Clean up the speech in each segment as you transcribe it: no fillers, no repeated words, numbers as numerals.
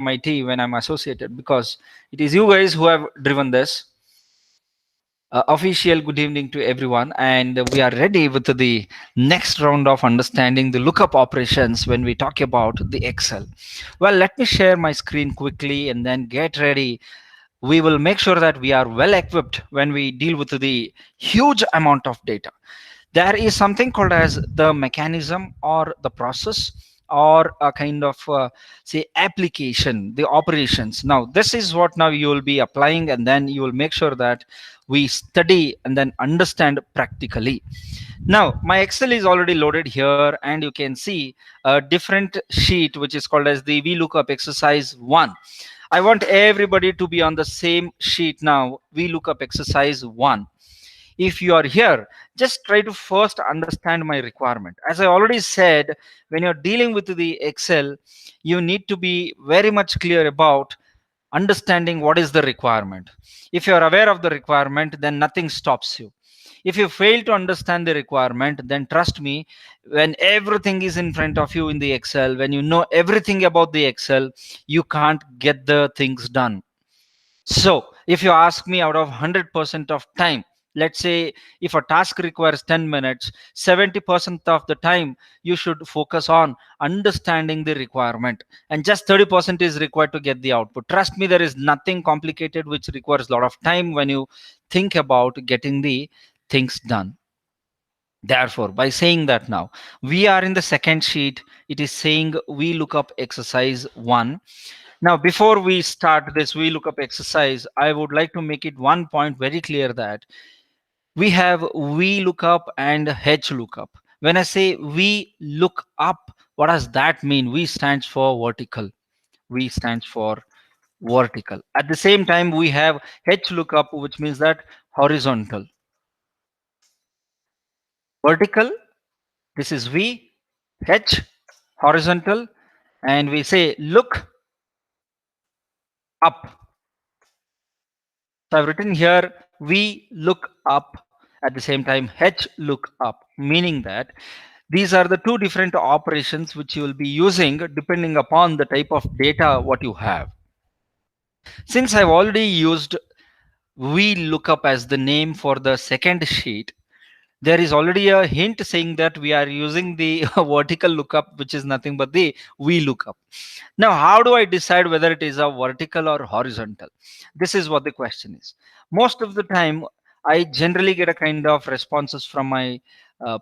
MIT when I'm associated, because it is you guys who have driven this. Official good evening to everyone, and we are ready with the next round of understanding the lookup operations when we talk about the Excel. Well, let me share my screen quickly and then get ready. We will make sure that we are well equipped when we deal with the huge amount of data. There is something called as the mechanism or the process or a kind of say application, the operations. Now this is what now you will be applying, and then you will make sure that we study and then understand practically. Now my Excel is already loaded here, and you can see a different sheet which is called as the VLOOKUP exercise 1. I want everybody to be on the same sheet now. VLOOKUP exercise 1. If you are here, just try to first understand my requirement. As I already said, when you're dealing with the Excel, you need to be very much clear about understanding what is the requirement. If you are aware of the requirement, then nothing stops you. If you fail to understand the requirement, then trust me, when everything is in front of you in the Excel, when you know everything about the Excel, you can't get the things done. So if you ask me, out of 100% of time, let's say if a task requires 10 minutes, 70% of the time you should focus on understanding the requirement, and just 30% is required to get the output. Trust me, there is nothing complicated which requires a lot of time when you think about getting the things done. Therefore, by saying that, now we are in the second sheet. It is saying VLOOKUP exercise 1. Now, before we start this VLOOKUP exercise, I would like to make it one point very clear that we have VLOOKUP and HLOOKUP. When I say VLOOKUP, what does that mean? V stands for vertical. V stands for vertical. At the same time, we have HLOOKUP, which means that horizontal. Vertical, this is V, H, horizontal, and we say look up. So I've written here V look up, at the same time H look up, meaning that these are the two different operations which you will be using depending upon the type of data what you have. Since I've already used V lookup as the name for the second sheet, there is already a hint saying that we are using the vertical lookup, which is nothing but the V lookup. Now, how do I decide whether it is a vertical or horizontal? This is what the question is. Most of the time, I generally get a kind of responses from my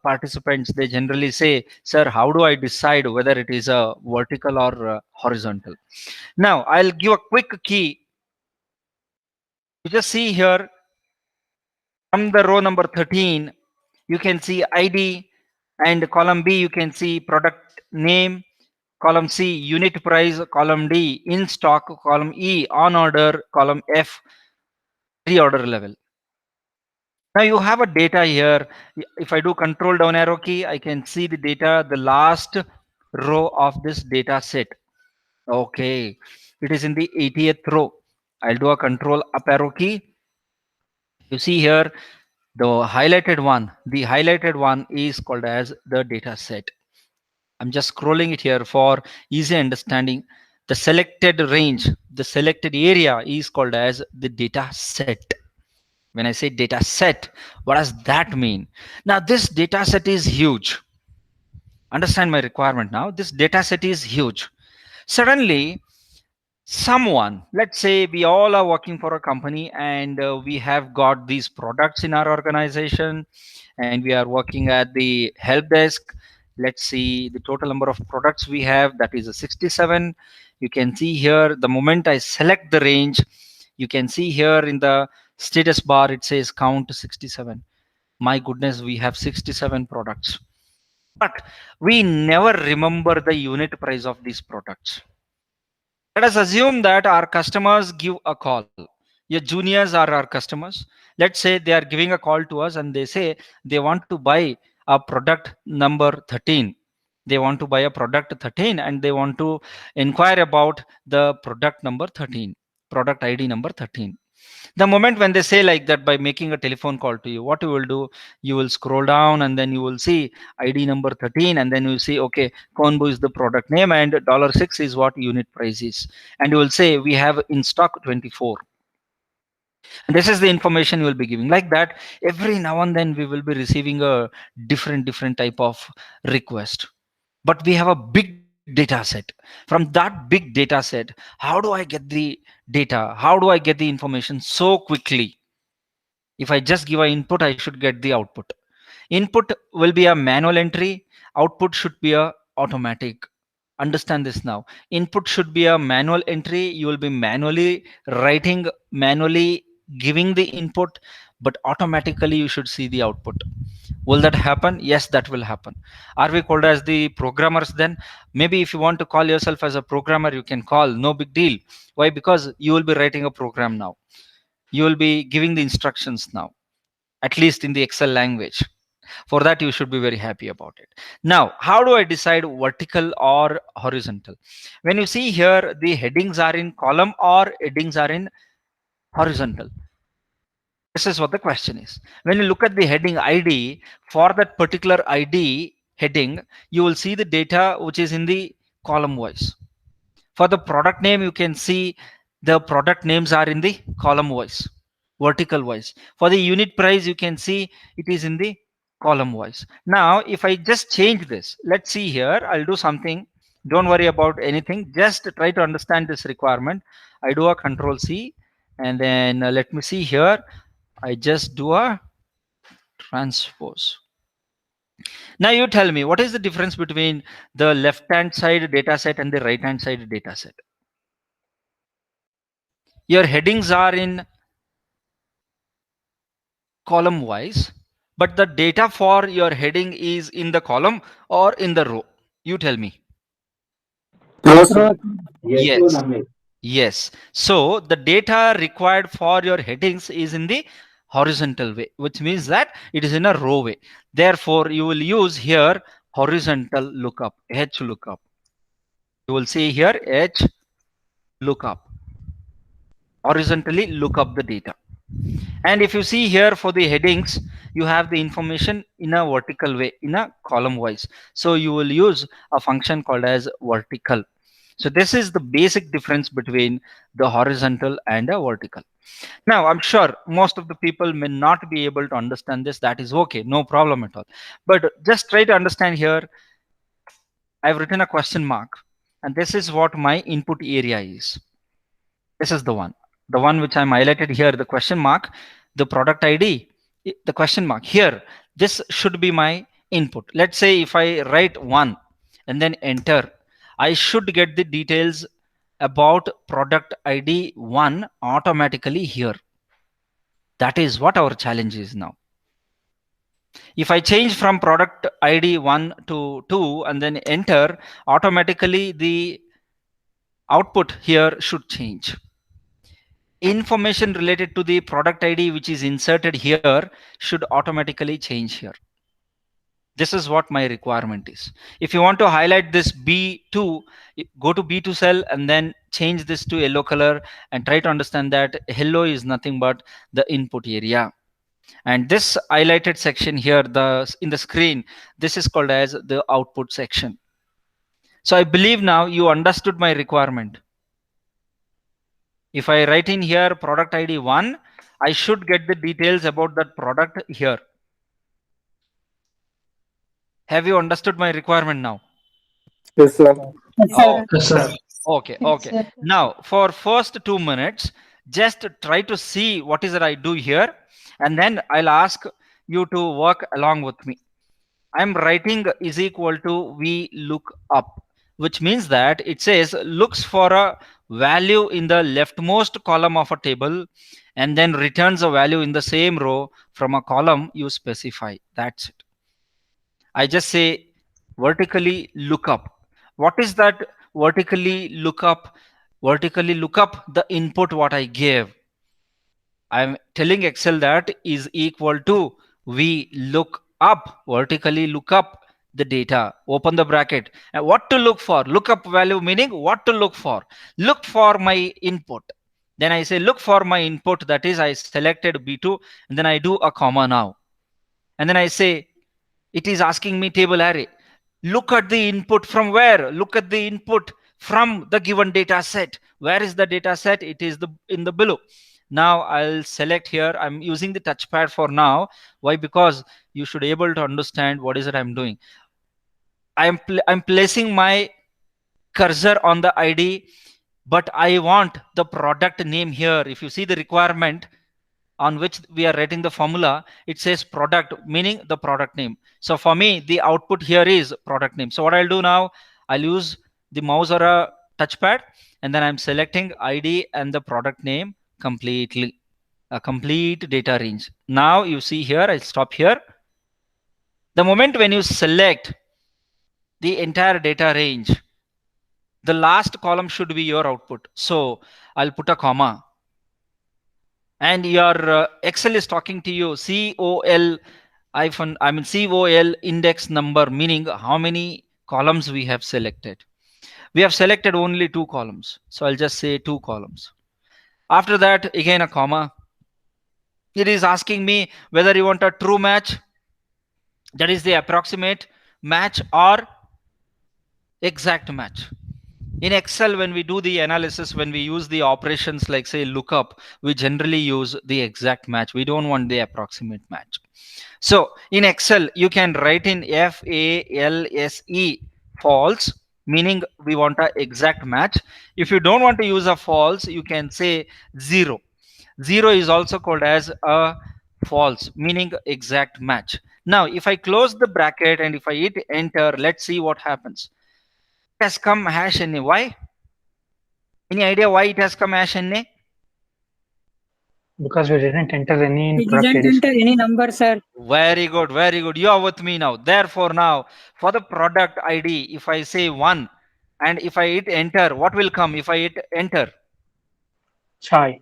participants. They generally say, sir, how do I decide whether it is a vertical or horizontal? Now, I'll give a quick key. You just see here from the row number 13, you can see ID, and column B, you can see product name, column C, unit price, column D, in stock, column E, on order, column F, reorder level. Now you have a data here. If I do control down arrow key, I can see the data, the last row of this data set. Okay, it is in the 80th row. I'll do a control up arrow key. You see here, the highlighted one is called as the data set. I'm just scrolling it here for easy understanding. The selected range, the selected area is called as the data set. When I say data set, what does that mean? Now this data set is huge. Understand my requirement now. This data set is huge. Suddenly, someone, let's say we all are working for a company, and we have got these products in our organization, and we are working at the help desk. Let's see the total number of products we have, that is a 67. You can see here, the moment I select the range, you can see here in the status bar it says count 67. My goodness, we have 67 products, but we never remember the unit price of these products. Let us assume that our customers give a call. Your juniors are our customers. Let's say they are giving a call to us, and they say they want to buy a product number 13. They want to buy a product 13, and they want to inquire about the product number 13, product ID number 13. The moment when they say like that, by making a telephone call to you, what you will do, you will scroll down and then you will see ID number 13, and then you see, okay, Conbu is the product name and $6 is what unit price is. And you will say, we have in stock 24. And this is the information you will be giving. Like that, every now and then we will be receiving a different type of request. But we have a big data set. From that big data set, how do I get the data? How do I get the information so quickly? If I just give an input, I should get the output. Input will be a manual entry. Output should be a automatic. Understand this now. Input should be a manual entry. You will be manually writing, manually giving the input, but automatically you should see the output. Will that happen? Yes, that will happen. Are we called as the programmers then? Maybe if you want to call yourself as a programmer, you can call, no big deal. Why? Because you will be writing a program now. You will be giving the instructions now, at least in the Excel language. For that, you should be very happy about it. Now, how do I decide vertical or horizontal? When you see here, the headings are in column or headings are in horizontal. This is what the question is. When you look at the heading ID, for that particular ID heading, you will see the data which is in the column wise. For the product name, you can see the product names are in the column wise, vertical wise. For the unit price, you can see it is in the column wise. Now, if I just change this, let's see here, I'll do something. Don't worry about anything. Just try to understand this requirement. I do a control C, and then let me see here. I just do a transpose. Now you tell me, what is the difference between the left hand side data set and the right hand side data set? Your headings are in column wise, but the data for your heading is in the column or in the row. You tell me. Yes. Yes. So the data required for your headings is in the horizontal way, which means that it is in a row way. Therefore, you will use here horizontal lookup, H lookup. You will see here H lookup. Horizontally look up the data. And if you see here for the headings, you have the information in a vertical way, in a column wise. So you will use a function called as vertical. So this is the basic difference between the horizontal and a vertical. Now, I'm sure most of the people may not be able to understand this. That is okay, no problem at all. But just try to understand here. I've written a question mark, and this is what my input area is. This is the one which I'm highlighted here, the question mark, the product ID, the question mark here. This should be my input. Let's say if I write 1 and then enter, I should get the details about product ID 1 automatically here. That is what our challenge is now. If I change from product ID 1 to 2 and then enter, automatically the output here should change. Information related to the product ID which is inserted here should automatically change here. This is what my requirement is. If you want to highlight this B2, go to B2 cell and then change this to yellow color and try to understand that yellow is nothing but the input area. And this highlighted section here, in the screen, this is called as the output section. So I believe now you understood my requirement. If I write in here product ID 1, I should get the details about that product here. Have you understood my requirement now? Yes, sir. Yes, sir. Okay. Now for first 2 minutes, just try to see what is it I do here, and then I'll ask you to work along with me. I'm writing is equal to V look up, which means that it says looks for a value in the leftmost column of a table and then returns a value in the same row from a column you specify. That's it. I just say vertically look up. What is that vertically look up? Vertically look up the input what I gave. I'm telling Excel that is equal to V look up, vertically look up the data, open the bracket. And what to look for? Look up value meaning what to look for? Look for my input. Then I say look for my input, that is I selected B2, and then I do a comma now. And then I say it is asking me table array. Look at the input from where? Look at the input from the given data set. Where is the data set? It is in the below. Now I'll select here. I'm using the touchpad for now. Why? Because you should able to understand what is it I'm doing. I'm placing my cursor on the ID, but I want the product name here. If you see the requirement on which we are writing the formula, it says product, meaning the product name. So for me, the output here is product name. So what I'll do now, I'll use the mouse or a touchpad, and then I'm selecting ID and the product name completely, a complete data range. Now you see here, I'll stop here. The moment when you select the entire data range, the last column should be your output. So I'll put a comma, and your Excel is talking to you COL index number, meaning how many columns we have selected. We have selected only 2 columns. So I'll just say 2 columns. After that, again a comma. It is asking me whether you want a true match, that is the approximate match, or exact match. In Excel, when we do the analysis, when we use the operations like say lookup, we generally use the exact match. We don't want the approximate match. So in Excel, you can write in FALSE, false, meaning we want an exact match. If you don't want to use a false, you can say 0. 0 is also called as a false, meaning exact match. Now, if I close the bracket and if I hit enter, let's see what happens. It has come hash NA. Why? Any idea why it has come hash NA? Because we didn't enter any We product didn't ID. enter any number, sir. Very good, very good. You are with me now. Therefore, now for the product ID, if I say 1 and if I hit enter, what will come if I hit enter? Chai.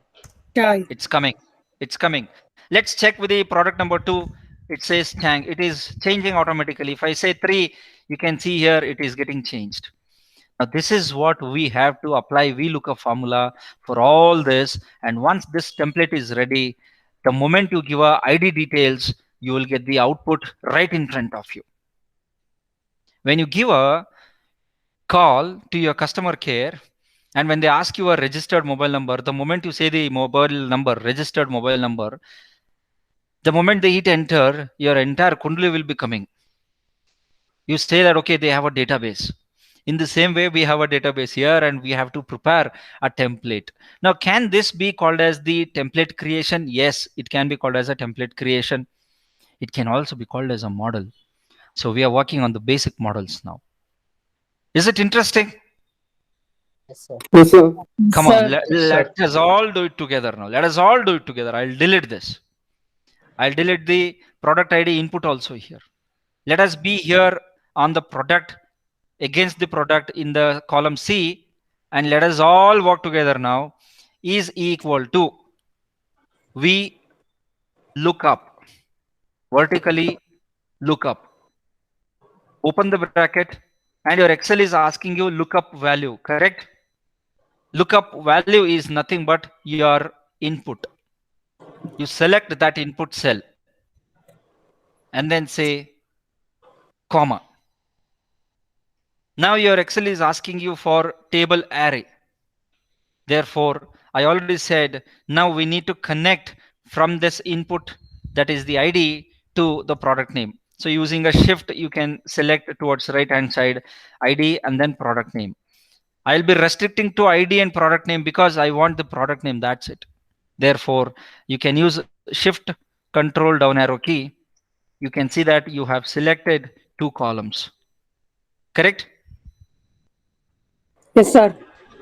Chai. It's coming. It's coming. Let's check with the product number 2. It says tank. It is changing automatically. If I say 3, you can see here it is getting changed. Now this is what we have to apply VLOOKUP formula for all this. And once this template is ready, the moment you give a ID details, you will get the output right in front of you. When you give a call to your customer care, and when they ask you a registered mobile number, the moment you say the mobile number, registered mobile number, the moment they hit enter, your entire Kundli will be coming. You say that, okay, they have a database. In the same way, we have a database here and we have to prepare a template. Now, can this be called as the template creation? Yes, it can be called as a template creation. It can also be called as a model. So we are working on the basic models now. Is it interesting? Yes, sir. Yes, sir. Come Sir. on, let us all do it together now. Let us all do it together. I'll delete this. I'll delete the product ID input also here. Let us be here on the product against the product in the column C, and let us all work together now. Is equal to we look up, vertically look up, open the bracket, and your Excel is asking you lookup value, correct? Lookup value is nothing but your input. You select that input cell and then say comma. Now your Excel is asking you for table array. Therefore, I already said now we need to connect from this input, that is the ID, to the product name. So using a shift, you can select towards right hand side ID and then product name. I'll be restricting to ID and product name because I want the product name. That's it. Therefore, you can use shift control down arrow key. You can see that you have selected 2 columns. Correct? Yes, sir.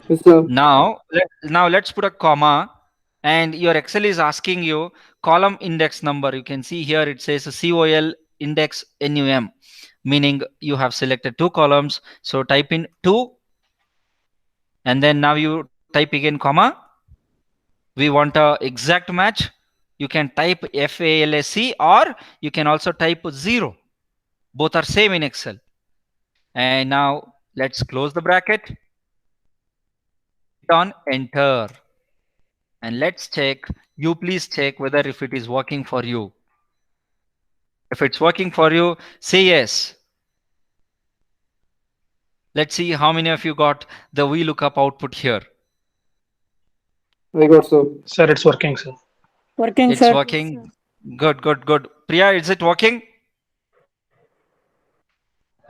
Yes, sir. Now let's put a comma, and your Excel is asking you column index number. You can see here it says COL index NUM, meaning you have selected 2 columns. So type in 2, and then now you type again comma. We want a exact match. You can type FALSE or you can also type 0. Both are same in Excel. And now let's close the bracket. On enter. and let's check. You please check whether if it is working for you. If it's working for you, say yes. Let's see how many of you got the VLOOKUP output here. I got so. Sir, it's working, sir. Working, It's sir. working. Good, good, good. Priya, is it working?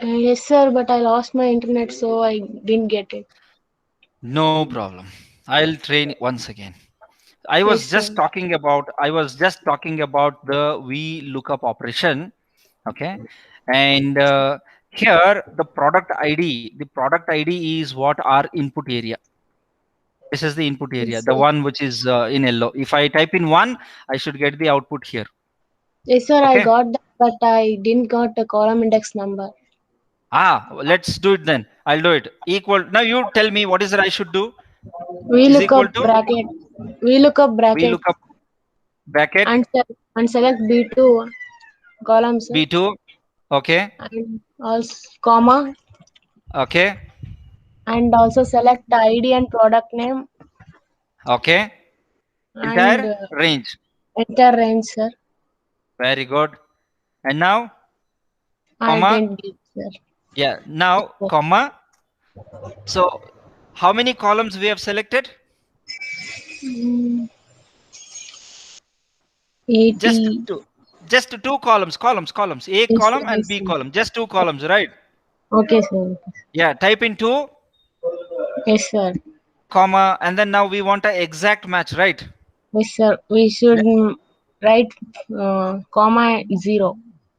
Yes, sir, but I lost my internet, so I didn't get it. No problem. I'll train once again. I was Yes, just sir. talking about the VLOOKUP operation. Okay. And here the product ID is what our input area. This is the input area, Yes, the sir. one which is in yellow. If I type in 1, I should get the output here. Yes, sir, I Okay. got that, but I didn't got the column index number. Let's do it then. I'll do it. Equal. Now you tell me what is it I should do. We Is look equal up to bracket. We look up bracket VLOOKUP bracket and select B2 column, sir, B2. Okay. and also comma, Okay. and also select the ID and product name Okay. and Entire range. enter range, sir. Very good. And now, I comma. didn't get, sir. Yeah. Now, comma. So, how many columns we have selected? Mm, Just 80. two. Just two columns. A Yes, column sir, and yes, B sir. column. Just two columns, right? Okay, sir. Yeah. Type in 2, Yes, sir. comma, and then now we want an exact match, right? Yes, sir. We should write comma 0.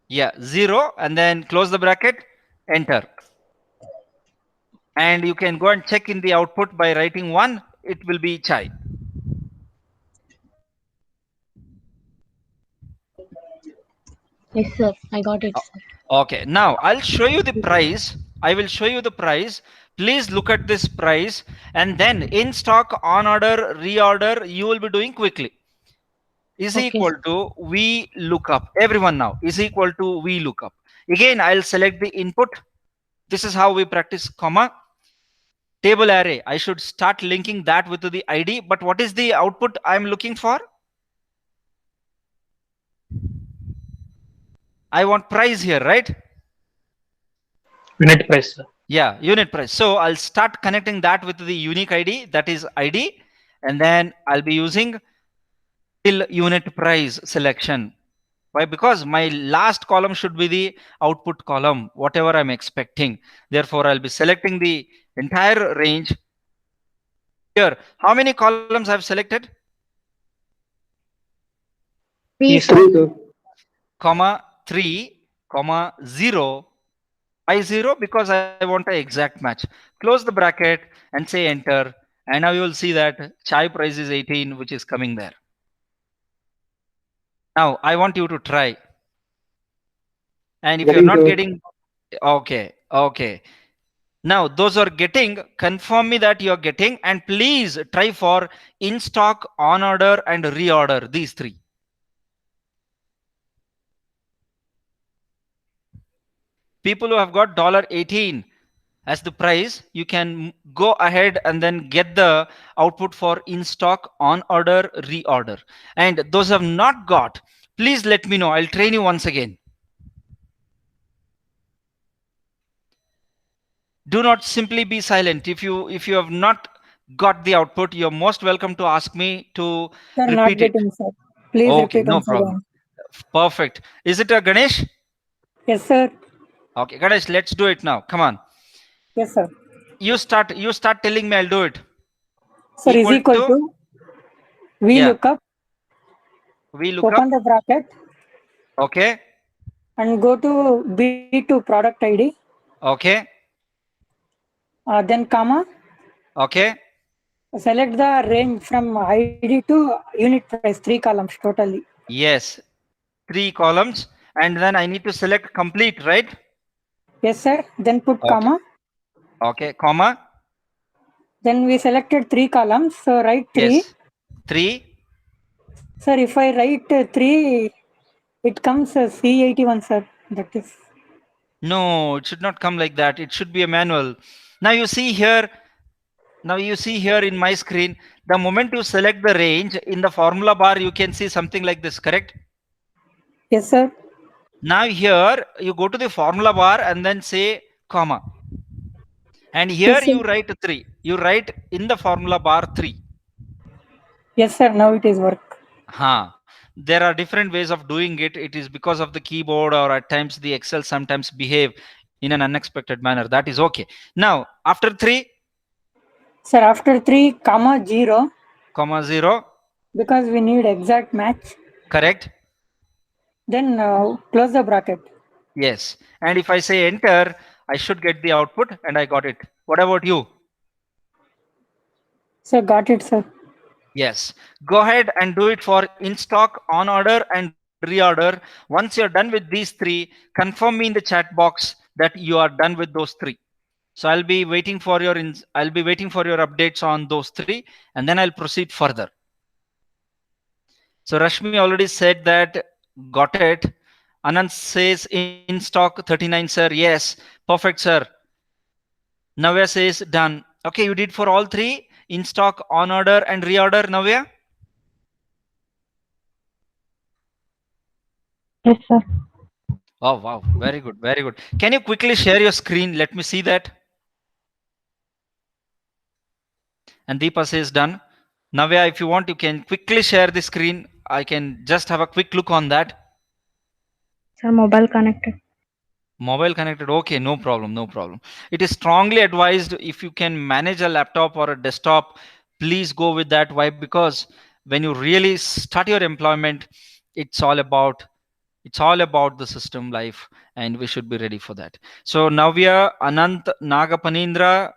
Yeah. 0, and then close the bracket. Enter. And you can go and check in the output by writing 1. It will be chai. Yes, sir. I got it, sir. Okay, now I'll show you the price. I will show you the price. Please look at this price, and then in stock, on order, reorder, you will be doing quickly. Is Okay. equal to VLOOKUP. Everyone now is equal to VLOOKUP. Again, I'll select the input. This is how we practice comma. Table array. I should start linking that with the ID. But what is the output I'm looking for? I want price here, right? Unit price, sir. Yeah, unit price. So I'll start connecting that with the unique ID, that is ID, and then I'll be using till unit price selection. Why? Because my last column should be the output column, whatever I'm expecting. Therefore, I'll be selecting the entire range. Here, how many columns I've selected? P, Yes, sir. Three, sir. Comma 3, comma 0. Why 0? Because I want an exact match. Close the bracket and say enter. And now you will see that chai price is 18, which is coming there. Now I want you to try. And if you're Getting not to- getting, okay. Now those are getting, confirm me that you're getting, and please try for in stock, on order, and reorder, these 3. People who have got $18 as the price, you can go ahead and then get the output for in stock, on order, reorder. And those have not got, please let me know. I'll train you once again. Do not simply be silent. If you have not got the output, you're most welcome to ask me to Sir, not repeat it. getting, sir. Please Okay, repeat no once problem. again. Perfect. Is it a Ganesh? Yes, sir. Okay, Ganesh, let's do it now. Come on. Yes, sir. You start telling me, I'll do it. Sir, is Equal equal to- to VLOOKUP. VLOOKUP. Open the bracket Okay. and go to B2 product ID. Okay. Then comma. Okay. Select the range from ID to unit price, 3 columns totally. Yes. 3 columns. And then I need to select complete, right? Yes, sir. Then put Okay. comma. Okay. Comma. Then we selected 3 columns. So write 3. Yes. 3. Sir, if I write 3, it comes C81, sir. That is. No, it should not come like that. It should be a manual. Now you see here, Now you see here in my screen, the moment you select the range in the formula bar, you can see something like this, correct? Yes, sir. Now here you go to the formula bar and then say comma. And here Yes, sir. you write 3. You write in the formula bar 3. Yes, sir. Now it is work. There are different ways of doing it. It is because of the keyboard, or at times the Excel sometimes behave in an unexpected manner. That is okay. Now after 3, Sir, after 3, comma 0, comma 0, because we need exact match. correct? Then close the bracket. Yes. And if I say enter, I should get the output, and I got it. What about you? Sir, got it, sir. Yes. Go ahead and do it for in stock, on order, and reorder. Once you're done with these 3, confirm me in the chat box that you are done with those 3. So I'll be waiting for your updates on those 3, and then I'll proceed further. So Rashmi already said that got it. Anand says in stock 39, sir. Yes, perfect, sir. Navya says done. Okay, you did for all 3, in stock, on order, and reorder, Navya? Yes, sir. Oh, wow. Very good. Very good. Can you quickly share your screen? Let me see that. And Deepa says done. Navya, if you want, you can quickly share the screen. I can just have a quick look on that. Sir, mobile connected. Mobile connected. Okay, no problem. No problem. It is strongly advised, if you can manage a laptop or a desktop, please go with that. Why? Because when you really start your employment, it's all about the system life, and we should be ready for that. So Navya, Anant, Nagapanindra,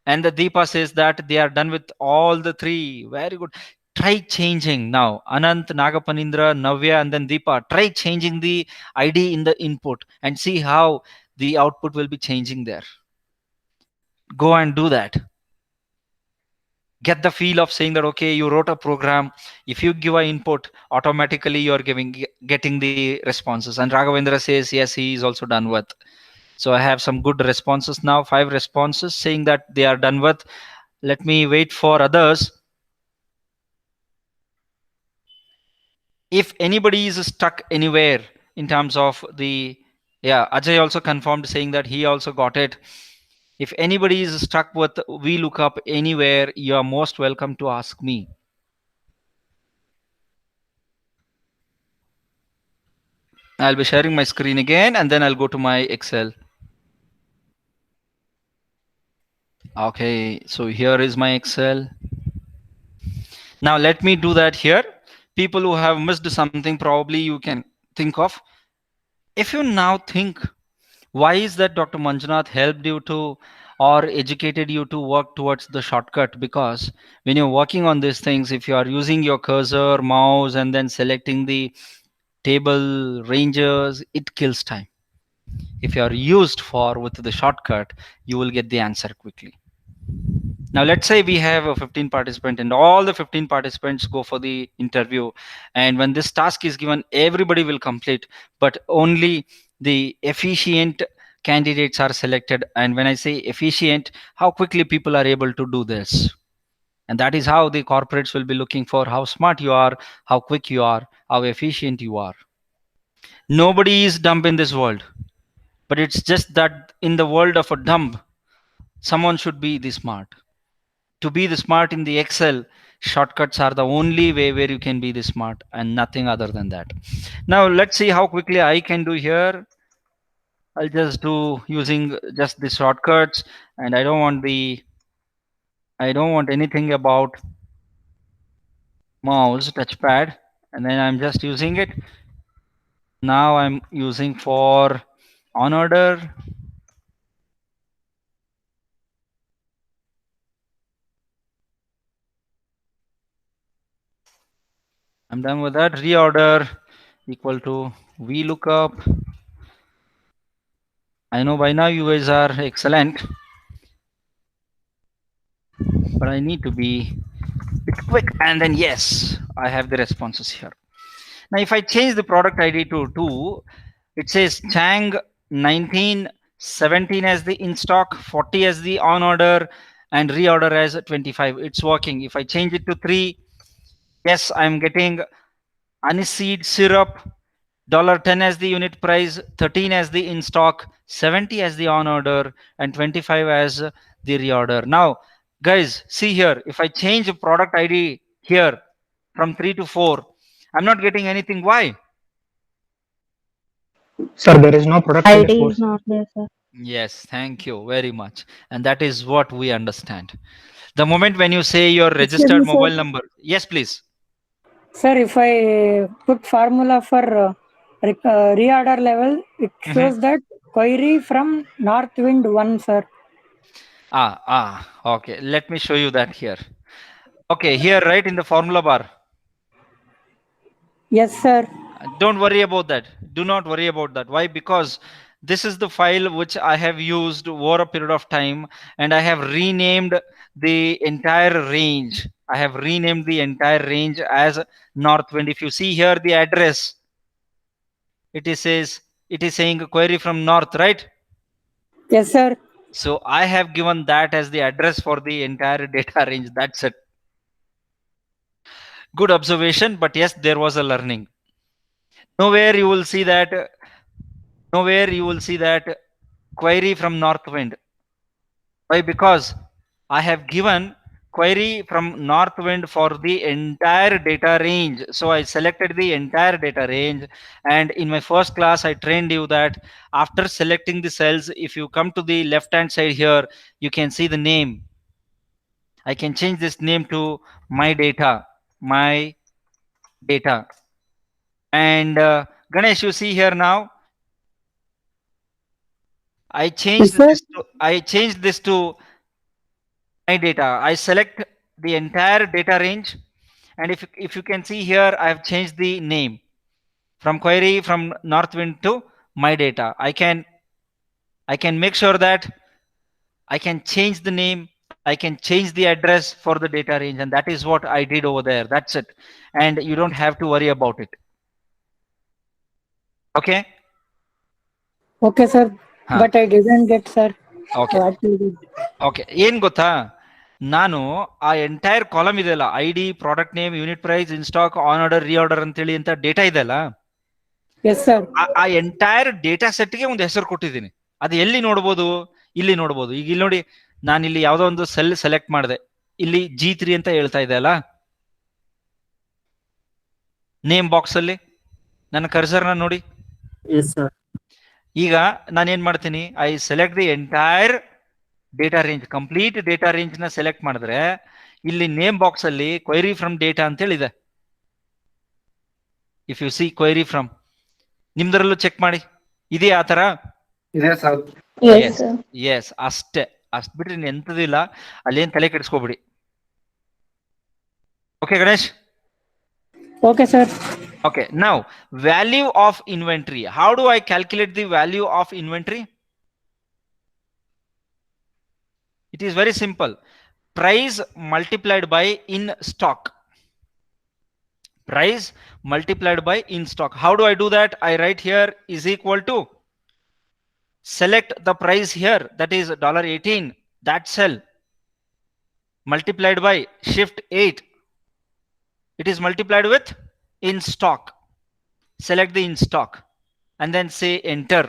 and the Deepa says that they are done with all the 3. Very good. Try changing now. Anant, Nagapanindra, Navya, and then Deepa. Try changing the ID in the input and see how the output will be changing there. Go and do that. Get the feel of saying that, okay, you wrote a program. If you give an input, automatically you're getting the responses. And Raghavendra says, yes, he is also done with. So I have some good responses now, 5 responses saying that they are done with. Let me wait for others. If anybody is stuck anywhere in terms of the, yeah, Ajay also confirmed saying that he also got it. If anybody is stuck with VLOOKUP anywhere, you are most welcome to ask me. I'll be sharing my screen again, and then I'll go to my Excel. Okay, so here is my Excel. Now let me do that here. People who have missed something, probably you can think of. If you now think, why is that Dr. Manjunath helped you to, or educated you to work towards the shortcut? Because when you're working on these things, if you are using your cursor, mouse, and then selecting the table ranges, it kills time. If you are used for with the shortcut, you will get the answer quickly. Now let's say we have a 15 participant, and all the 15 participants go for the interview, and when this task is given, everybody will complete, but only the efficient candidates are selected. And when I say efficient, how quickly people are able to do this. And that is how the corporates will be looking for, how smart you are, how quick you are, how efficient you are. Nobody is dumb in this world, but it's just that in the world of a dumb, someone should be the smart. To be the smart in the Excel, shortcuts are the only way where you can be the smart, and nothing other than that. Now let's see how quickly I can do here. I'll just do using just the shortcuts, and I don't want anything about mouse touchpad, and then I'm just using it. Now I'm using for on order. I'm done with that. Reorder equal to VLOOKUP. I know by now you guys are excellent, but I need to be a bit quick. And then yes, I have the responses here. Now if I change the product ID to 2, it says Chang 19, 17 as the in stock, 40 as the on order, and reorder as 25. It's working. If I change it to 3, yes, I'm getting aniseed syrup, $10 as the unit price, 13 as the in stock, 70 as the on order, and 25 as the reorder. Now, guys, see here, if I change a product ID here from 3 to 4, I'm not getting anything. Why? Sir, there is no product ID ID force. is not there, sir. Yes, thank you very much. And that is what we understand. The moment when you say your registered me, sir. mobile number, yes, please. Sir, if I put formula for reorder level, it shows that query from Northwind 1, sir. Okay. Let me show you that here. Okay, here, right in the formula bar. Yes, sir. Don't worry about that. Do not worry about that. Why? Because this is the file which I have used over a period of time, and I have renamed the entire range. I have renamed the entire range as Northwind. If you see here the address, it is saying query from North, right? Yes, sir. So I have given that as the address for the entire data range. That's it. Good observation, but yes, there was a learning. Nowhere you will see that query from Northwind. Why? Because I have given query from Northwind for the entire data range. So I selected the entire data range, and in my first class I trained you that after selecting the cells, if you come to the left hand side here, you can see the name. I can change this name to my data. And Ganesh, you see here now, I changed this to my data. I select the entire data range, and if you can see here, I have changed the name from query from Northwind to my data. I can make sure that I can change the name, I can change the address for the data range, and that is what I did over there. That's it. And you don't have to worry about it. Okay? Okay, sir. Huh. But I didn't get, sir. Okay. What you did. Okay ಏನ್ ಗೊತ್ತಾ, ನಾನು ಆ entire column ಇದೆಯಲ್ಲ, ID, product name, unit price, in stock, on order, reorder ಅಂತೇಳಿ ಅಂತ data ಇದೆಯಲ್ಲ, Yes, sir. ಆ entire data ಸೆಟ್ಗೆ ಒಂದು ಹೆಸರು ಕೊಟ್ಟಿದ್ದೀನಿ. ಅದು ಎಲ್ಲಿ ನೋಡ್ಬೋದು? ಇಲ್ಲಿ ನೋಡ್ಬೋದು. ಈಗ ಇಲ್ಲಿ ನೋಡಿ, ನಾನು ಇಲ್ಲಿ ಯಾವ್ದೋ ಒಂದು ಸೆಲ್ ಸೆಲೆಕ್ಟ್ ಮಾಡಿದೆ. ಇಲ್ಲಿ G3 ಅಂತ ಹೇಳ್ತಾ ಇದೆ ಅಲ್ಲ, ನೇಮ್ ಬಾಕ್ಸ್ ಅಲ್ಲಿ ನನ್ನ ಕರ್ಸರ್ನ ನೋಡಿ. Yes, sir. ಈಗ ನಾನೇನ್ ಮಾಡ್ತೀನಿ, I select the entire data range, complete data range ನ ಸೆಲೆಕ್ಟ್ ಮಾಡಿದ್ರೆ ಇಲ್ಲಿ ನೇಮ್ ಬಾಕ್ಸ್ ಅಲ್ಲಿ ಕ್ವೈರಿ ಫ್ರಮ್ ಡೇಟಾ ಅಂತ ಹೇಳಿದೆ. If you see query from, ನಿಮ್ದ್ರಲ್ಲೂ ಚೆಕ್ ಮಾಡಿ, ಇದೆಯಾ ಆ ತರ? Yes, sir. ಎಸ್, ಅಷ್ಟೇ. ಅಷ್ಟ್ ಬಿಟ್ರೆ ಇನ್ ಎಂತದಿಲ್ಲ, ಅಲ್ಲೇನ್ ತಲೆ ಕೆಡಿಸ್ಕೋಬಿಡಿ. Okay Ganesh? Okay, sir. Okay, now value of inventory. How do I calculate the value of inventory? It is very simple. Price multiplied by in stock. Price multiplied by in stock. How do I do that? I write here is equal to, select the price here, that is $18, that cell, multiplied by shift 8. It is multiplied with in stock. Select the in stock and then say enter.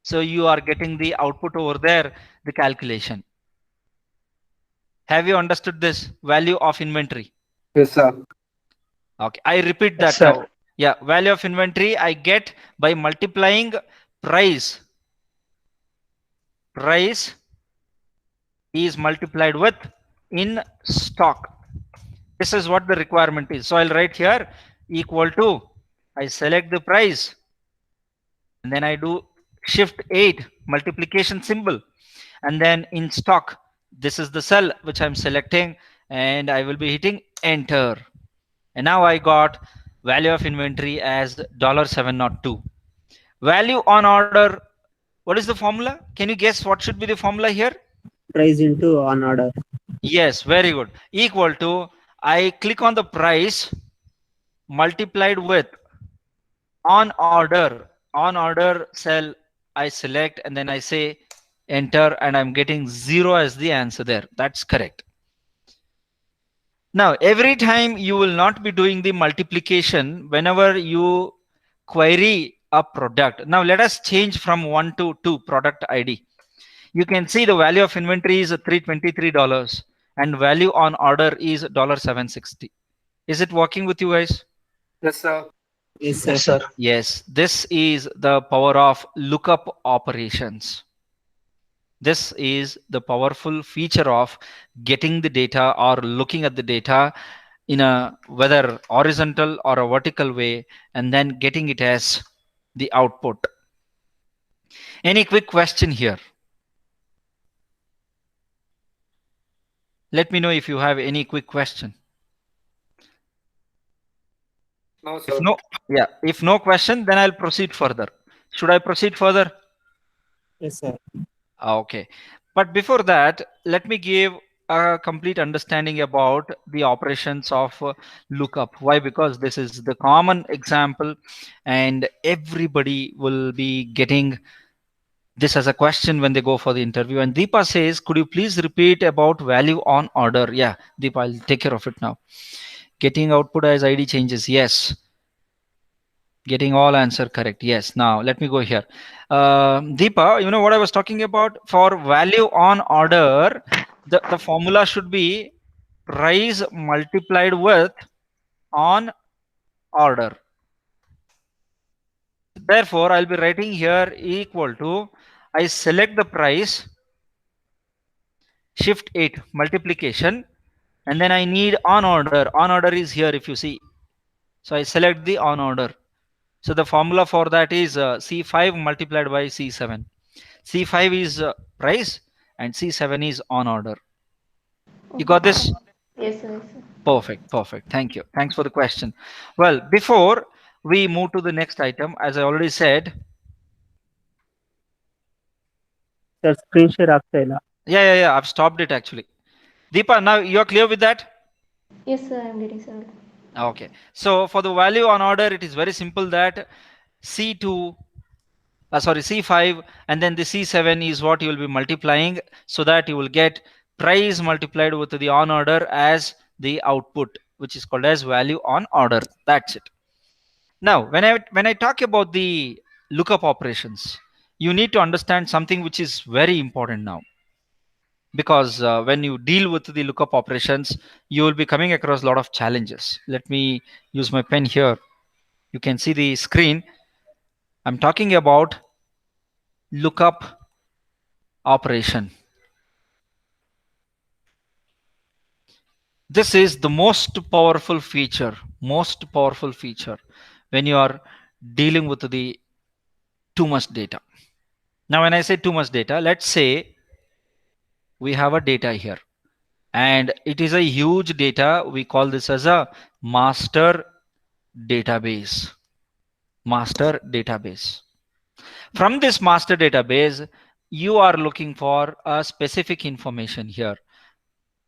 So you are getting the output over there, the calculation. Have you understood this value of inventory? Yes, sir. Okay, I repeat that Yes, sir. now. Yeah, value of inventory I get by multiplying price. Price is multiplied with in stock. This is what the requirement is. So I'll write here equal to, I select the price and then I do shift 8, multiplication symbol, and then in stock, this is the cell which I'm selecting, and I will be hitting enter. And now I got value of inventory as $702. Value on order, what is the formula? Can you guess what should be the formula here? Price into on order. Yes, very good. Equal to, I click on the price multiplied with on order cell, I select and then I say enter, and I'm getting 0 as the answer there. That's correct. Now, every time you will not be doing the multiplication whenever you query a product. Now, let us change from 1 to 2 product ID. You can see the value of inventory is $323 and value on order is $760. Is it working with you guys? Yes, sir. Yes, sir. Yes, sir. Yes, this is the power of lookup operations. This is the powerful feature of getting the data or looking at the data in a whether horizontal or a vertical way, and then getting it as the output. Any quick question here? Let me know if you have any quick question. No, If sir. no, yeah, if no question, then I'll proceed further. Should I proceed further? Yes, sir. Okay. But before that, let me give a complete understanding about the operations of lookup. Why? Because this is the common example and everybody will be getting this as a question when they go for the interview. And Deepa says, could you please repeat about value on order? Yeah, Deepa, I'll take care of it now. Getting output as ID changes. Yes. Getting all answer correct. Yes. Now let me go here. Deepa, you know what I was talking about? For value on order, the formula should be price multiplied with on order. Therefore, I'll be writing here equal to, I select the price, shift 8 multiplication, and then I need on order. On order is here if you see. So I select the on order. So the formula for that is C5 multiplied by C7. C5 is price and C7 is on order. You got this? Yes, sir. Yes, sir. Perfect, perfect. Thank you. Thanks for the question. Well, before we move to the next item, as I already said, Sir, screen share ಆಗ್ತಾ ಇಲ್ಲ. yeah, I've stopped it actually. Deepa, now you're clear with that? Yes, sir. I'm getting, sir. Okay. So for the value on order, it is very simple that C2, sorry, C5 and then the C7 is what you will be multiplying, so that you will get price multiplied with the on order as the output, which is called as value on order. That's it. Now, when I talk about the lookup operations, you need to understand something which is very important now, because when you deal with the lookup operations, you will be coming across a lot of challenges. Let me use my pen here. You can see the screen. I'm talking about lookup operation. This is the most powerful feature when you are dealing with the too much data. Now, when I say too much data, let's say we have a data here and it is a huge data. We call this as a master database. From this master database, you are looking for a specific information here.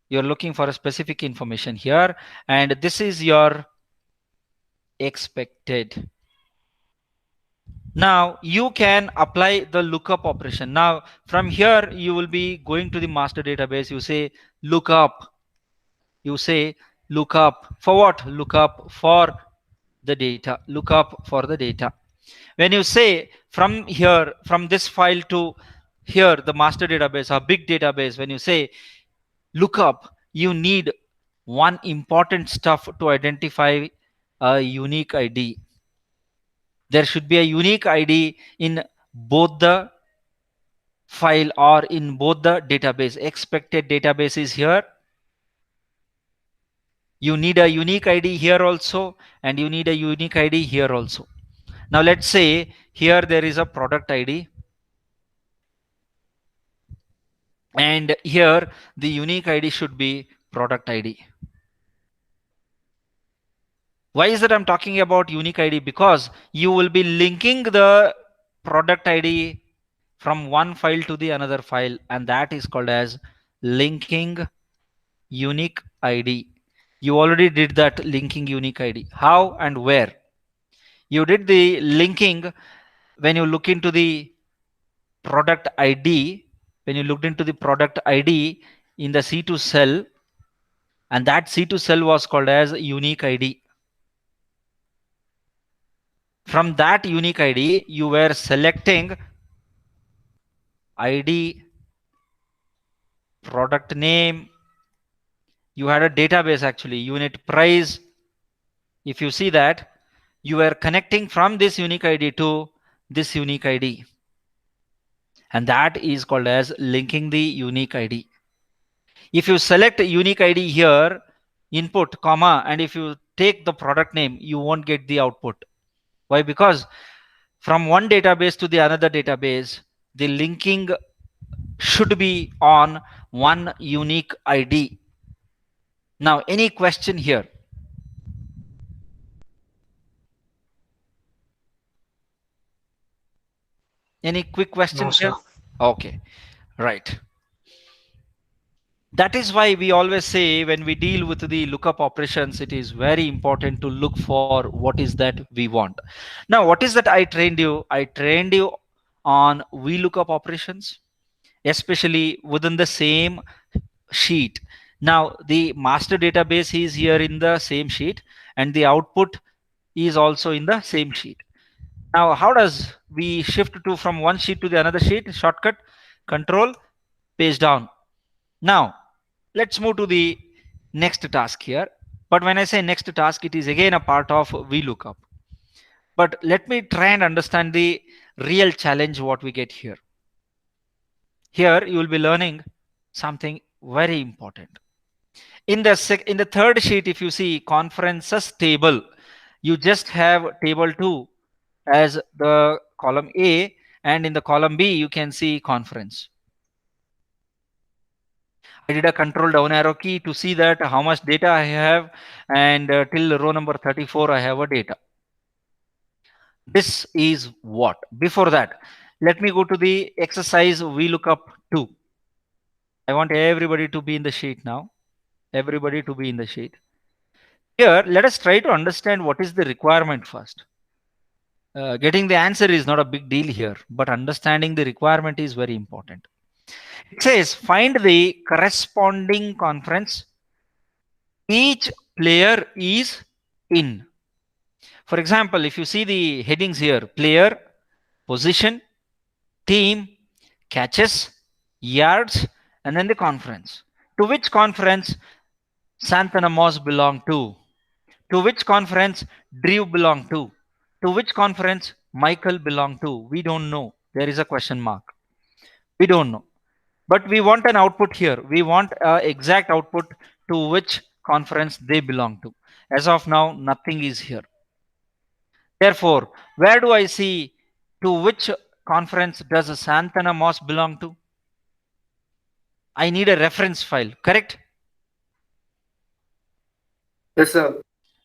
You're looking for a specific information here, and this is your expected. Now you can apply the lookup operation. Now from here, you will be going to the master database. You say lookup. You say lookup for what? Lookup for the data. Lookup for the data. When you say from here, from this file to here, the master database, a big database, when you say lookup, you need one important stuff to identify a unique ID. There should be a unique ID in both the file or in both the database. Expected database is here. You need a unique ID here also, and you need a unique ID here also. Now let's say here there is a product ID, and here the unique ID should be product ID. Why is that I'm talking about unique ID? Because you will be linking the product ID from one file to the another file, and that is called as linking unique ID. You already did that linking unique ID. How and where? You did the linking when you look into the product ID when you looked into the product ID in the C2 cell, and that C2 cell was called as unique ID. From that unique ID, you were selecting ID, product name. You had a database actually, unit price. If you see that, you were connecting from this unique ID to this unique ID. And that is called as linking the unique ID. If you select a unique ID here, input, comma, and if you take the product name, you won't get the output. Why? Because from one database to the another database, the linking should be on one unique ID. Now, any question here? Any quick question No, here? sir. Okay, right. That is why we always say when we deal with the lookup operations, it is very important to look for what is that we want. Now, what is that I trained you? I trained you on VLOOKUP operations, especially within the same sheet. Now, the master database is here in the same sheet, and the output is also in the same sheet. Now, how does we shift to from one sheet to the another sheet? Shortcut, control, page down. Now, let's move to the next task here. But when I say next task, it is again a part of VLOOKUP. But let me try and understand the real challenge what we get here. Here you will be learning something very important. In the third sheet, if you see conferences table, you just have table 2 as the column A, and in the column B you can see conference. I did a control down arrow key to see that how much data I have, and till row number 34 I have a data. This is what? Before that, let me go to the exercise VLOOKUP 2. I want everybody to be in the sheet now. Everybody to be in the sheet. Here, let us try to understand what is the requirement first. Getting the answer is not a big deal here, but understanding the requirement is very important. It says find the corresponding conference each player is in. For example, if you see the headings here, player, position, team, catches, yards, and then the conference. To which conference Santana Moss belong to? To which conference Drew belong to? To which conference Michael belong to? We don't know. There is a question mark. We don't know. But we want an output here. We want an exact output to which conference they belong to. As of now, nothing is here. Therefore, where do I see to which conference does Santana Moss belong to? I need a reference file, correct? Yes, sir.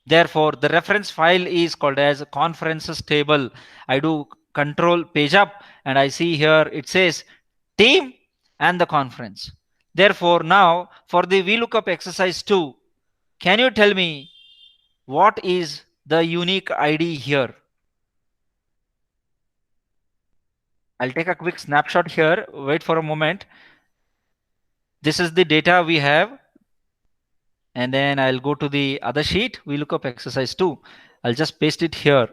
Therefore, the reference file is called as conferences table. I do control page up and I see here it says team and the conference. Therefore, now for the VLOOKUP exercise 2, can you tell me what is the unique ID here? I'll take a quick snapshot here. Wait for a moment. This is the data we have. And then I'll go to the other sheet, VLOOKUP exercise 2. I'll just paste it here.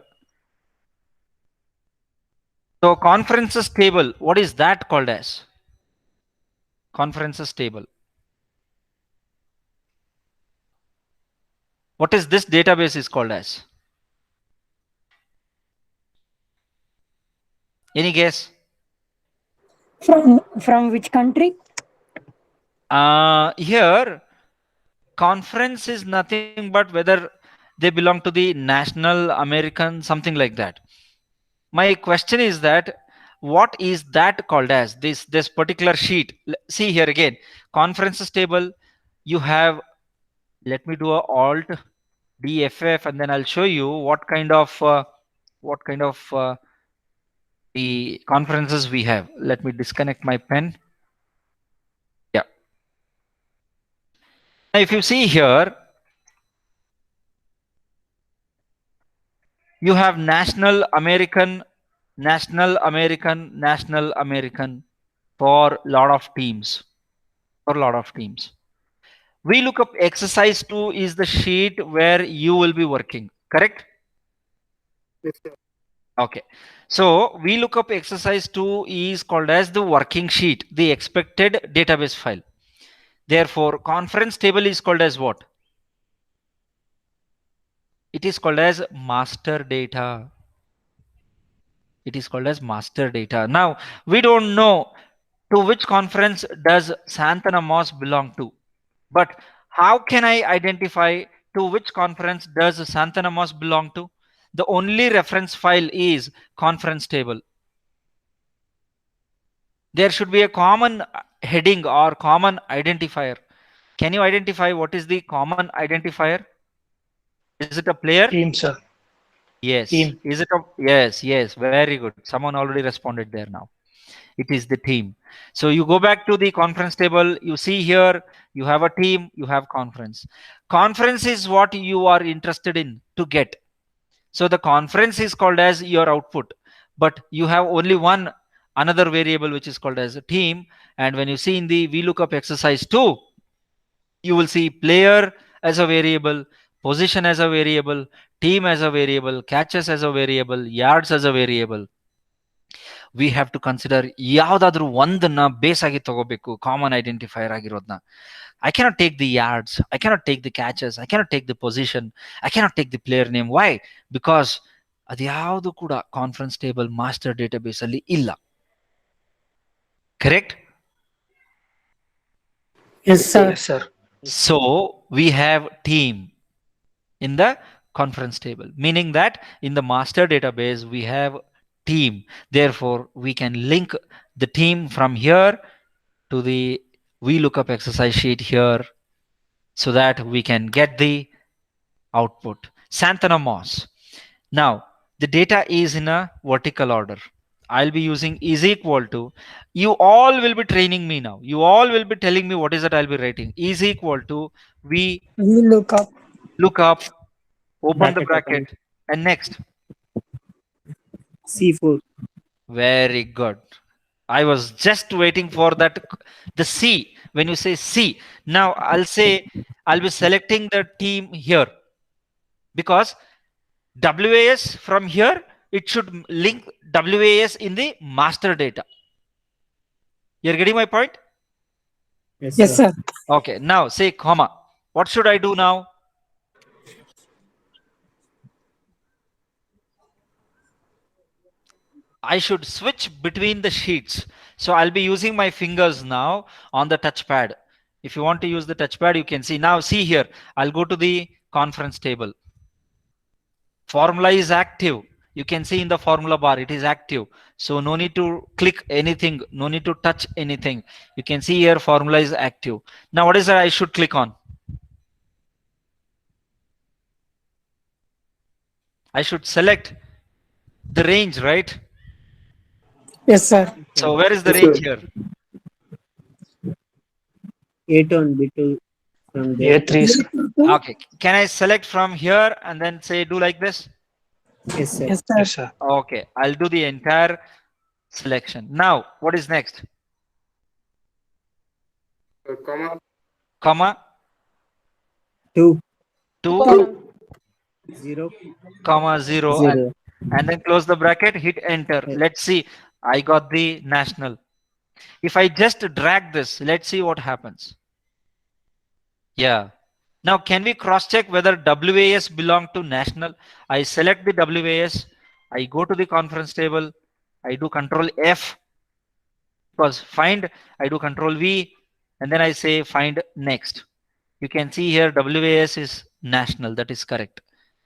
So conferences table, what is that called as? Conferences table. What is this database is called as? Any guess? From which country? Here, conference is nothing but whether they belong to the national, American, something like that. My question is that what is that called as? This particular sheet. See here again, conferences table. You have. Let me do a Alt DFF, and then I'll show you what kind of the conferences we have. Let me disconnect my pen. Yeah. Now, if you see here, you have national American, national American, national American. for lot of teams. VLOOKUP exercise 2 is the sheet where you will be working, correct? Yes, sir. Okay. So VLOOKUP exercise 2 is called as the working sheet, the expected database file. Therefore, conference table is called as what? It is called as master data. It is called as master data. Now, we don't know to which conference does Santana Moss belong to. But how can I identify to which conference does Santana Moss belong to? The only reference file is conference table. There should be a common heading or common identifier. Can you identify what is the common identifier? Is it a player? Team, sir. Yes. Team. Is it a yes, very good. Someone already responded there now. It is the team. So you go back to the conference table, you see here, you have a team, you have conference. Conference is what you are interested in to get. So the conference is called as your output, but you have only one another variable which is called as a team. And when you see in the VLOOKUP exercise 2, you will see player as a variable, position as a variable, team as a variable, catches as a variable, yards as a variable. We have to consider ಯಾವ್ದಾದ್ರೂ ಒಂದನ್ನ base ಆಗಿ ತಗೋಬೇಕು common identifier ಆಗಿರೋದನ್ನ. I cannot take the yards, I cannot take the catches, I cannot take the position, I cannot take the player name. Why? Because ಅದ್ಯಾವುದು ಕೂಡ conference table master database ಅಲ್ಲಿ ಇಲ್ಲ. Correct? Yes, sir. Yes, sir. So we have team in the conference table, meaning that in the master database we have team. Therefore, we can link the team from here to the VLOOKUP exercise sheet here so that we can get the output. Santana Moss. Now, the data is in a vertical order. I'll be using is equal to. You all will be training me now. You all will be telling me what is that I'll be writing. Is equal to VLOOKUp. look up, open the Bracket bracket, and next. C4. Very good. I was just waiting for that. The C, when you say C, now I'll be selecting the team here because WAS from here, it should link WAS in the master data. You're getting my point? Yes, sir. Okay, now say comma. What should I do now? I should switch between the sheets. So I'll be using my fingers now on the touchpad. If you want to use the touchpad, you can see. Now see here, I'll go to the conference table. Formula is active. You can see in the formula bar, it is active. So no need to click anything, no need to touch anything. You can see here formula is active. Now what is that I should click on? I should select the range, right? Yes, sir. So where is the Yes, range sir. here? A2 and B2 from there. A3, sir. Okay, can I select from here and then say do like this? Yes, sir. Yes, sir. Yes, sir. Okay, I'll do the entire selection. Now, what is next? Comma, 2, 2, Column. 0, comma, 0, 0. and then close the bracket, hit enter. Yeah. Let's see, I got the national. If I just drag this, let's see what happens. Yeah. Now, can we cross check whether WAS belong to national? I select the WAS, I go to the conference table, I do Control F, because find, I do Control V, and then I say find next. You can see here WAS is national, that is correct.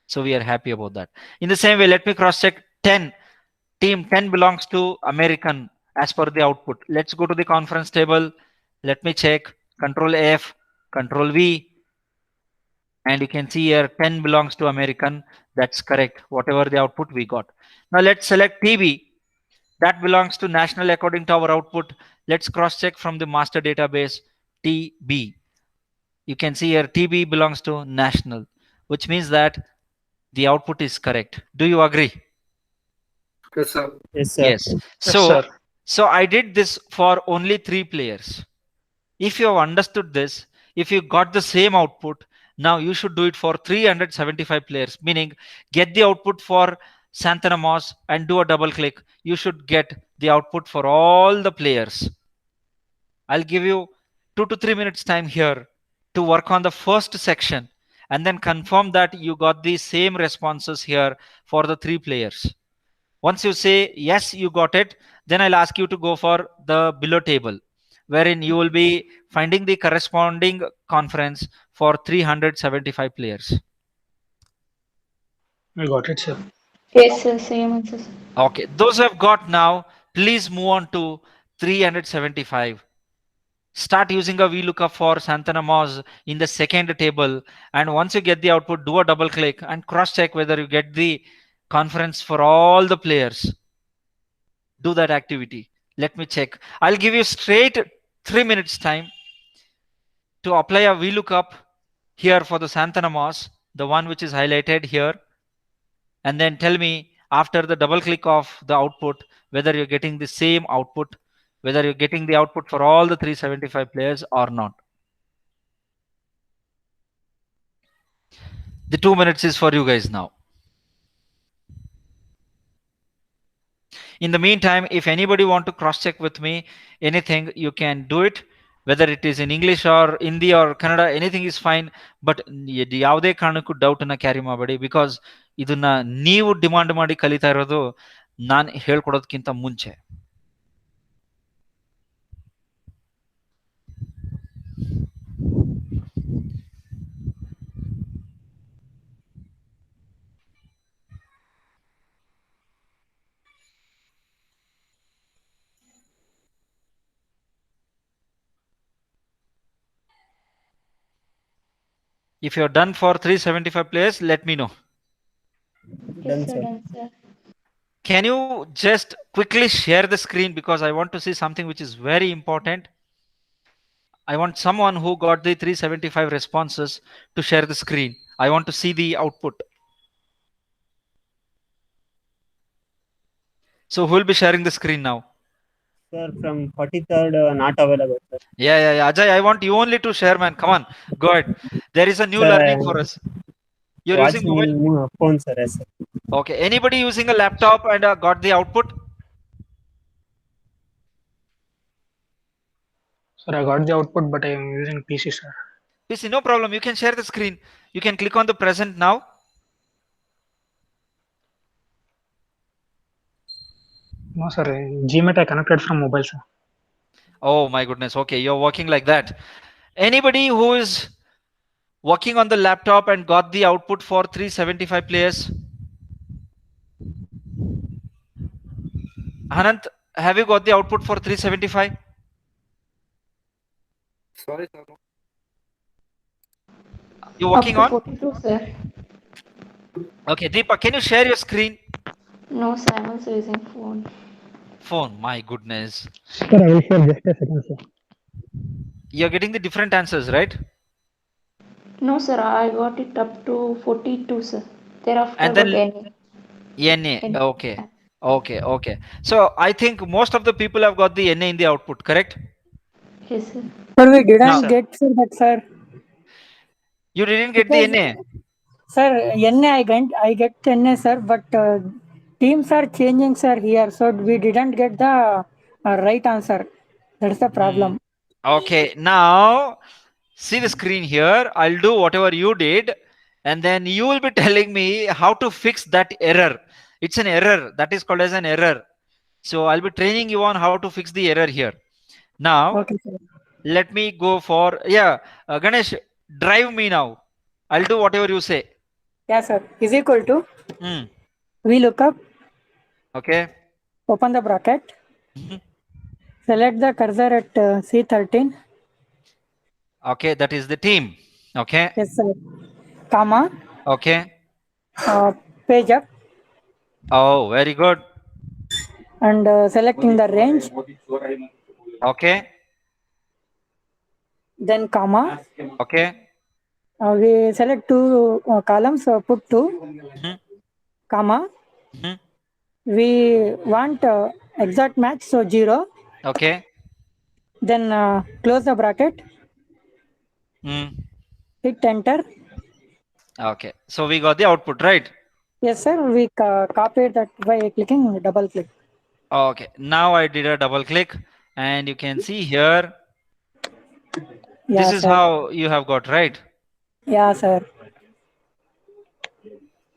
So we are happy about that. In the same way, let me cross check 10. Team 10 belongs to American as per the output. Let's go to the conference table. Let me check. Control F, Control V. And you can see here 10 belongs to American. That's correct. Whatever the output we got. Now let's select TB. That belongs to national according to our output. Let's cross check from the master database TB. You can see here TB belongs to national, which means that the output is correct. Do you agree? Yes, sir. Yes, sir. Yes. Yes, So sir. So I did this for only 3 players. If you have understood this, if you got the same output, now you should do it for 375 players, meaning get the output for Santana Moss and do a double click. You should get the output for all the players. I'll give you 2 to 3 minutes time here to work on the first section and then confirm that you got the same responses here for the 3 players. Once you say yes, you got it, then I'll ask you to go for the below table, wherein you will be finding the corresponding conference for 375 players. I got it, sir. Yes, sir. Same answer, sir. Okay, those who have got now, please move on to 375. Start using a VLOOKUP for Santana Moss in the second table, and once you get the output, do a double click and cross check whether you get the conference for all the players. Do that activity. Let me check. I'll give you straight 3 minutes time to apply a VLOOKUP here for the Santana Moss, the one which is highlighted here, and then tell me after the double click of the output whether you're getting the same output, whether you're getting the output for all the 375 players or not. The 2 minutes is for you guys now. In the meantime, if anybody want to cross check with me anything, you can do it, whether it is in English or Hindi or Kannada, anything is fine. But ಯಾವುದೇ ಕಾರಣಕ್ಕೂ doubt ಅನ್ನ carry ಮಾಡಬೇಡಿ, because ಇದನ್ನ ನೀವು demand ಮಾಡಿ ಕಲಿತಾ ಇರೋದು ನಾನು ಹೇಳ್ಕೊಡೋದಕ್ಕಿಂತ ಮುಂಚೆ. If you're done for 375 players, let me know. Done, Yes, sir. sir. Done, sir. Can you just quickly share the screen, because I want to see something which is very important. I want someone who got the 375 responses to share the screen. I want to see the output. So who will be sharing the screen now? Sir, from 43rd, not available, sir. Yeah. Ajay, I want you only to share, man. Come on, go ahead. There is a new Sir, learning for us. You're using Watching mobile? in phone, sir. Yes, sir. Okay. Anybody using a laptop and got the output? Sir, I got the output, but I am using PC, sir. PC, no problem. You can share the screen. You can click on the present now. No, sir. Gmail I connected from mobile, sir. Oh my goodness. Okay, you're working like that. Anybody who is working on the laptop and got the output for 375 players? Anant, have you got the output for 375? Sorry, sir. No. You're working Up on? to 42, sir. Okay, Deepa, can you share your screen? No, sir. I'm also using phone. Phone, my goodness. Sir, I will share just a second, sir. You're getting the different answers, right? No, sir. I got it up to 42, sir. Thereafter, And got then any. NA. Any. Okay. So I think most of the people have got the NA in the output, correct? Yes, sir. Sir, we didn't No, sir. get sir, that, sir. You didn't get the Because, NA? sir, NA I get NA, sir, but teams are changing, sir, here, so we didn't get the right answer. That's the problem. Okay, now see the screen here. I'll do whatever you did, and then you will be telling me how to fix that error. It's an error that is called as an error. So I'll be training you on how to fix the error here. Now, Okay, sir. let me go for, Ganesh, drive me now. I'll do whatever you say. Yeah, sir. Is equal to Hmm. VLOOKUP, Okay. open the bracket, Mhm. select the cursor at C13. Okay, that is the team. Okay. Yes, sir. Comma, Okay. page up, Oh, very good. and selecting the range, Okay. then comma. Okay. We select two columns, put two, Mhm. comma. Mhm. We want exact match, so 0. Okay. Then close the bracket, Mm. hit enter. Okay. So we got the output, right? Yes, sir. We copied that by clicking double click. Okay. Now I did a double click and you can see here. Yeah, This is sir. how you have got, right? Yeah, sir.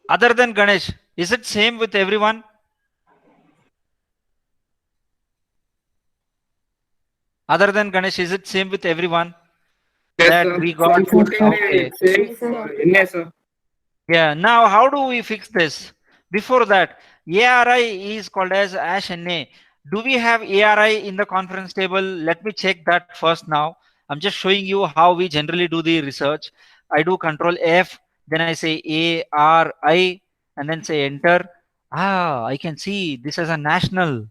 Other than Ganesh, is it same with everyone? Other than Ganesh, is it same with everyone? Yes, That sir. we got. 14 Okay. same for NA, sir. Yeah. Now, how do we fix this? Before that, ARI is called as ASH-NA. Do we have ARI in the conference table? Let me check that first now. I'm just showing you how we generally do the research. I do Control F, then I say ARI, and then say enter. Ah, I can see this is a national.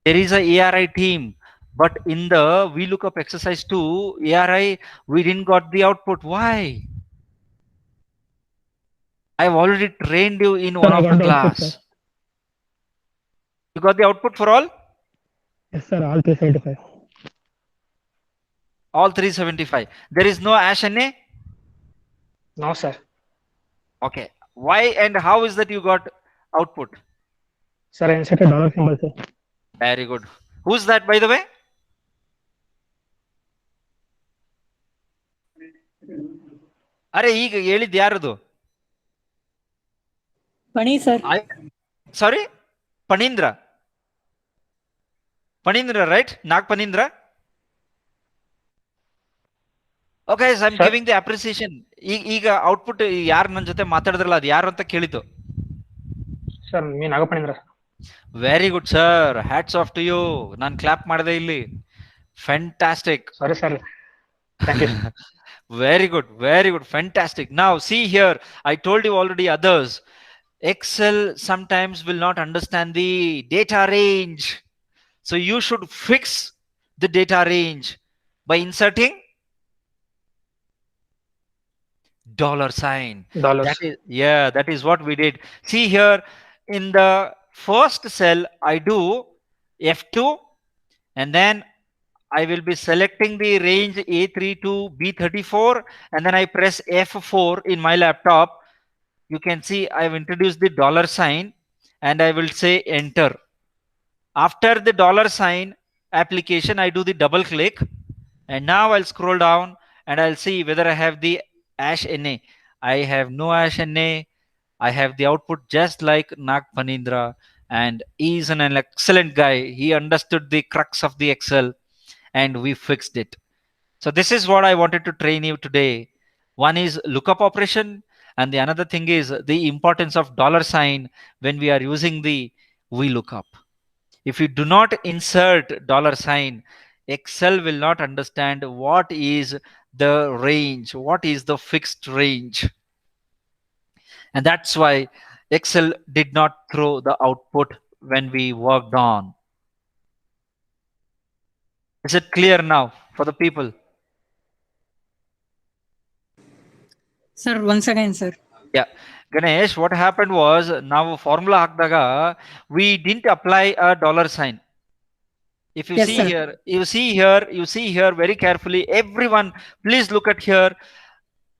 There is a ARI team, but in the VLOOKUP exercise 2, ARI, we didn't got the output. Why? I've already trained you in one I of got the the output, class. sir. You got the output for all? Yes, sir. All 375. All 375. There is no ASH-NA? No, sir. Okay. Why and how is that you got output? Sir, I inserted dollar symbol, sir. Very good. Who's that, by the way? ಅರೆ ಈಗ ಹೇಳಿದ್ದು ಯಾರದು? Pani, sir. Sorry? Panindra. Panindra, right? Nag Panindra? Okay, so I'm Sir? giving the appreciation. ಈಗ output ಯಾರು ನನ್ನ ಜೊತೆ ಮಾತಾಡಿದ್ರಲ್ಲ ಅದು ಯಾರು ಅಂತ ಕೇಳಿದ್ದು. Sir, me Nagapanindra. Very good sir, hats off to you. ನಾನು ಕ್ಲಾಪ್ ಮಾಡಿದೆ ಇಲ್ಲಿ. Fantastic. Sorry, sir. Thank you. Very good, very good, fantastic. Now see here, I told you already others. Excel sometimes will not understand the data range. So you should fix the data range by inserting $sign. Dollars. That is, yeah, that is what we did. See here in the first cell, I do F2 and then I will be selecting the range A3 to B34 and then I press F4 in my laptop. You can see I've introduced the $sign and I will say enter. After the $sign application, I do the double click and now I'll scroll down and I'll see whether I have the ASH-NA. I have no ASH-NA. I have the output just like Nag Panindra, and he's an excellent guy. He understood the crux of the Excel and we fixed it. So this is what I wanted to train you today. One is lookup operation and the another thing is the importance of $sign when we are using the VLOOKUP. If you do not insert $sign, Excel will not understand what is the range, what is the fixed range. And that's why Excel did not throw the output when we worked on. Is it clear now for the people? Sir, once again, sir. Yeah. Ganesh, what happened was, now formula hakdaga, we didn't apply a $sign. If you Yes, see sir. here, you see here very carefully, everyone, please look at here.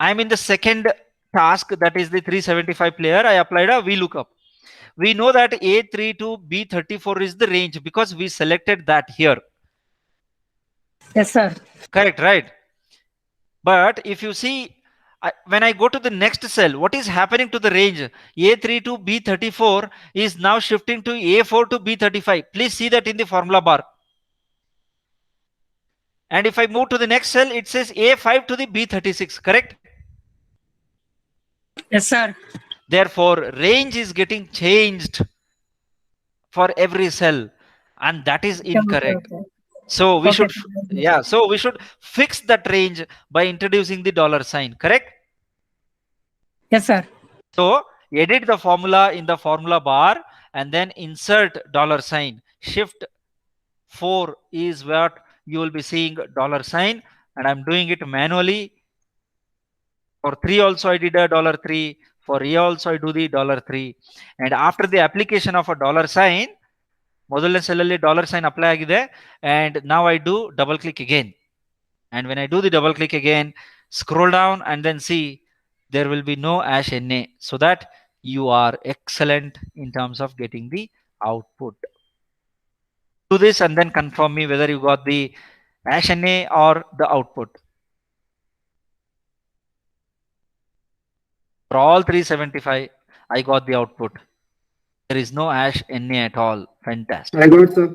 I'm in the second task, that is the 375 player. I applied a VLOOKUP. We know that A3 to B34 is the range because we selected that here. Yes, sir. Correct, right? But if you see, when I go to the next cell, what is happening to the range? A3 to B34 is now shifting to A4 to B35. Please see that in the formula bar. And if I move to the next cell, it says A5 to the B36, correct? Yes, sir. Therefore, range is getting changed for every cell, and that is incorrect. Okay, okay. So we Okay. should, yeah, so we should fix that range by introducing the $sign, correct? Yes, sir. So edit the formula in the formula bar and then insert $sign. Shift 4 is what you will be seeing $sign, and I'm doing it manually. For 3 also I did a $3. For A also I do the $3. And after the application of a $sign, ಮೊದಲನೇ cell ಅಲ್ಲಿ $sign apply ಆಗಿದೆ, and now I do double click again. And when I do the double click again, scroll down and then see there will be no #NA, so that you are excellent in terms of getting the output. Do this and then confirm me whether you got the #NA or the output. For all 375, I got the output. There is no #NA at all. Fantastic. I got, sir.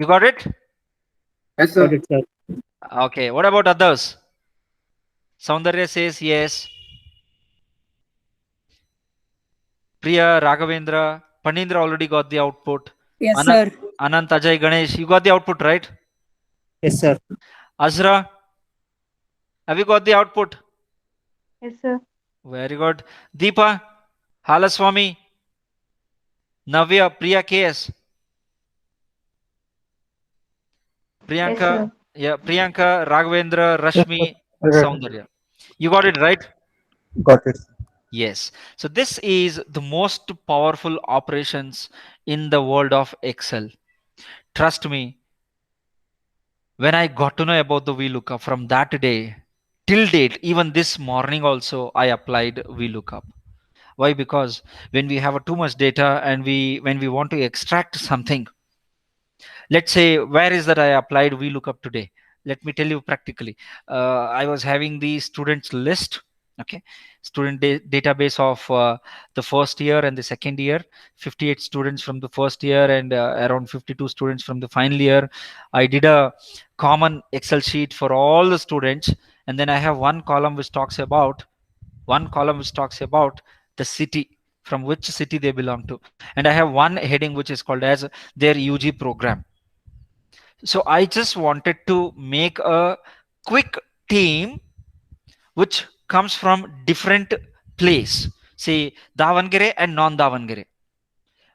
You got it? Yes, sir. Got it, sir. Okay. What about others? Soundarya says yes. Priya, Raghavendra, Panindra already got the output. Yes, Anant, sir. Anant, Ajay, Ganesh, you got the output, right? Yes, sir. Azra, have you got the output? Yes, sir. Very good. Deepa, Halaswamy, Navya, Priya KS. Priyanka, Yes, sir. yeah, Priyanka, Raghavendra, Rashmi, Soundarya. You got it, right? Got it. Yes. So this is the most powerful operations in the world of Excel. Trust me, when I got to know about the VLOOKUP from that day till date, even this morning also, I applied VLOOKUP. Why? Because when we have too much data and when we want to extract something, let's say, where is that I applied VLOOKUP today? Let me tell you practically. I was having the students list, okay, student database of the first year and the second year, 58 students from the first year and around 52 students from the final year. I did a common Excel sheet for all the students, and then I have one column which talks about the city, from which city they belong to, and I have one heading which is called as their UG program. So I just wanted to make a quick team which comes from different place, say Davangere and non-Davangere.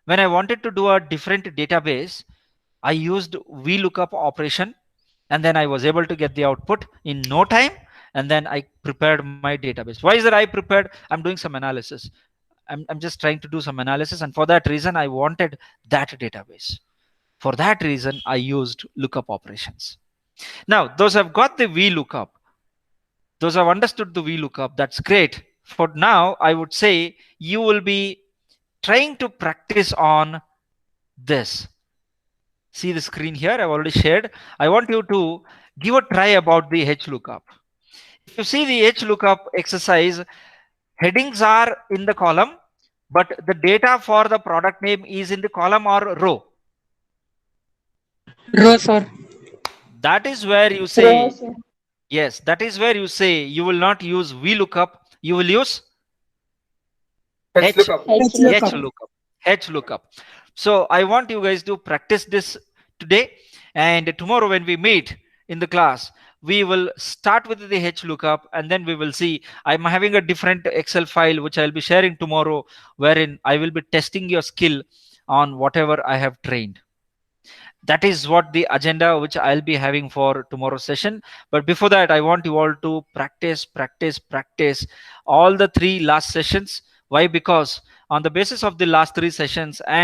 When I wanted to do a different database, I used VLOOKUP operation, and then I was able to get the output in no time, and then I prepared my database. Why is that I prepared? I'm doing some analysis. I'm just trying to do some analysis, and for that reason I wanted that database. For that reason, I used lookup operations. Now, those have got the VLOOKUP, those have understood the VLOOKUP, that's great. For now, I would say you will be trying to practice on this. See the screen here, I've already shared. I want you to give a try about the HLOOKUP. If you see the HLOOKUP exercise, headings are in the column, but the data for the product name is in the column or row. Row, sir. That is where you say, Row, sir. yes, that is where you say you will not use VLOOKUP, you will use HLOOKUP. HLOOKUP. HLOOKUP. So I want you guys to practice this today, and tomorrow when we meet in the class, we will start with the HLOOKUP, and then we will see. I'm having a different Excel file which I'll be sharing tomorrow, wherein I will be testing your skill on whatever I have trained. That is what the agenda which I'll be having for tomorrow's session. But before that, I want you all to practice all the 3 last sessions. Why? Because on the basis of the last 3 sessions and